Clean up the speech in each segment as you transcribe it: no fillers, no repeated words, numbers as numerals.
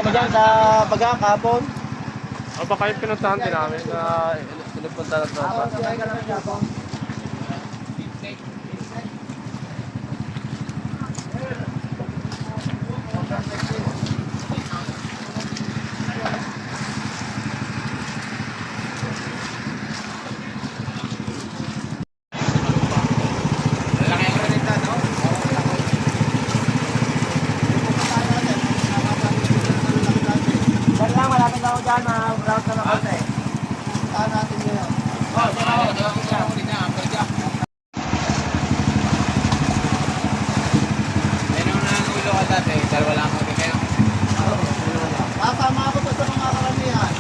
Diyan sa Baga kahapon. O baka yung pinuntahan din namin na pinupunta ng tropa. Malapit ako dyan, browse na lang kasi. Saan natin yun? Kasama ako sa mga karamihan.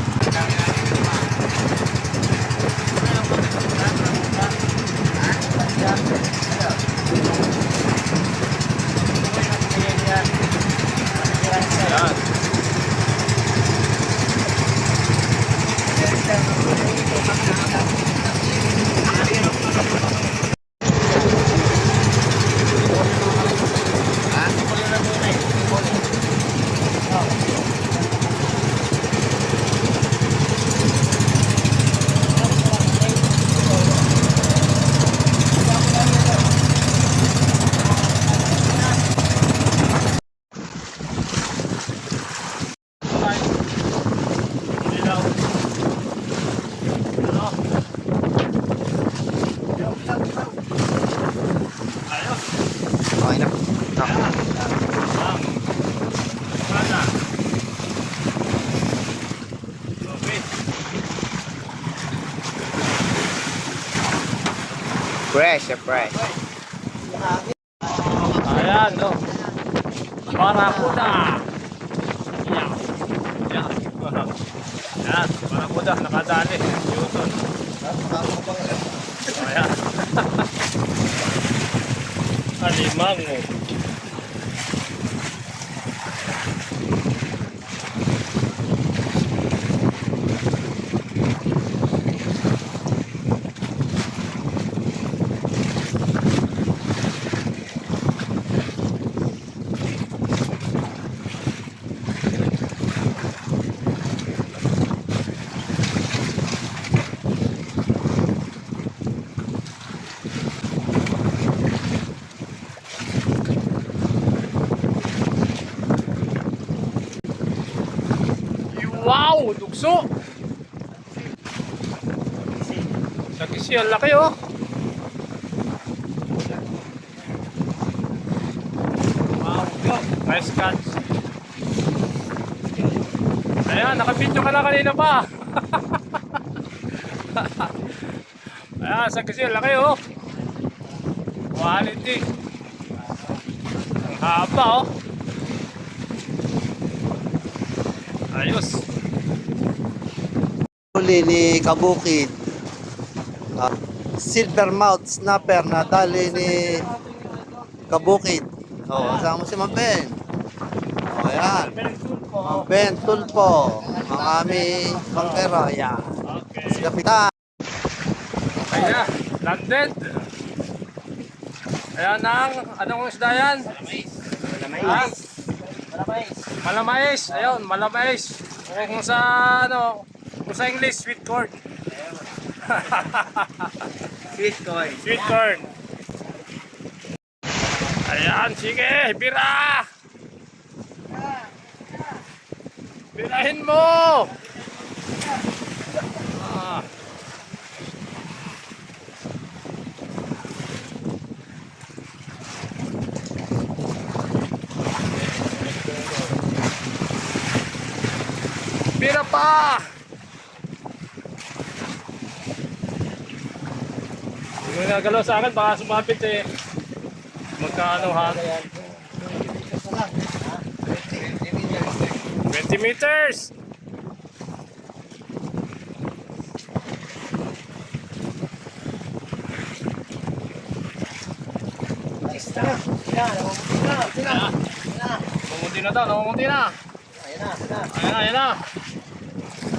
Okay na. Fresh, fresh. Ayan, no. Barakuda. Yan. Yan. Yan, barakuda, nakadali. Yuson. Ayan. Alimang, oh. Wow! Dugso! Sa kisi, ang laki oh! Wow! Nice catch! Ayan, nakapidyo ka na kanina pa! Ayan, sa kisi, ang laki oh! Quality! Ang haba oh! Ayos! Huli ni Kabukid. Silvermouth snapper na dali ni Kabukid. Kasama si Mamben. Ayan. Mamben Tulpo. Ang aming bangkero. Ayan. Si Kapitan. Okay na, landed. Ayan ang, anong isda yan? Malamais. Malamais. Ayun, malamais. O kung sa, ano, kung sa English, sweet corn. Sweet corn. Sweet corn. Ayan, sige, bira! Birahin mo! pa! Hindi mo nagalaw sa akin, baka sumapit eh. Magkaano ha? 20 meters! Namunti na daw, namunti na. Ayan na, ayan na. Ayan na, ayan na.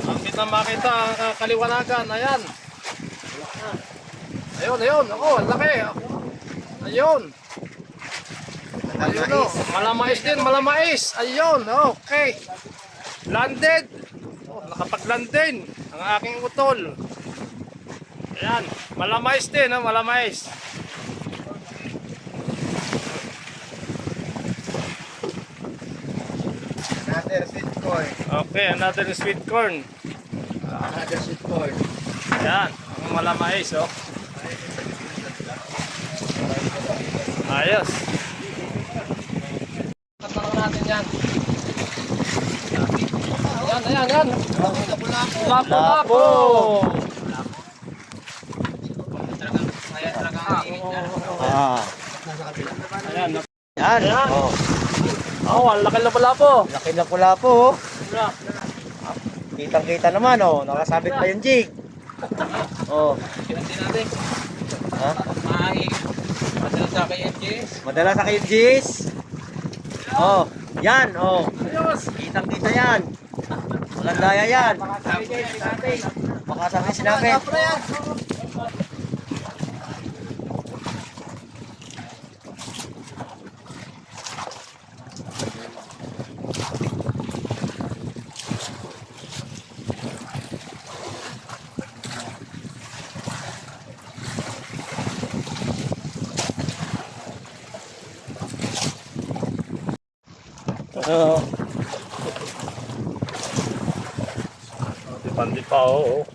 Makita na makita ang kaliwanagan. Ayan. Ayun, ayun. Ako, ang laki. Ayun. Ayun o. Malamais din, malamais. Ayun, okay. Landed. Oh, nakapag-land din ang aking utol. Ayan, malamais din, malamais. Another sweet corn. Okay, another sweet corn. Another sweet corn. Ayan, ang malamais, oh. Ayos. Katarang natin yan. Ayan, ayan, ayan. Lapo-lapo. Ah. Ayan. Yan. Ayan. Oh. Oh, ang laki lapo-lapo. Laki na pula po. Ayan. Kitang-kita naman oh. Nakasabit pa yung jig. Oh. Kinantin natin. Ha? Madala sa kay FJS. Madala sa kayo, Jis. Oh. Yan. Oh. Ayos. Kitang-kita yan. Walang daya yan. Baka sabi sinapit. Pandi pa, oo.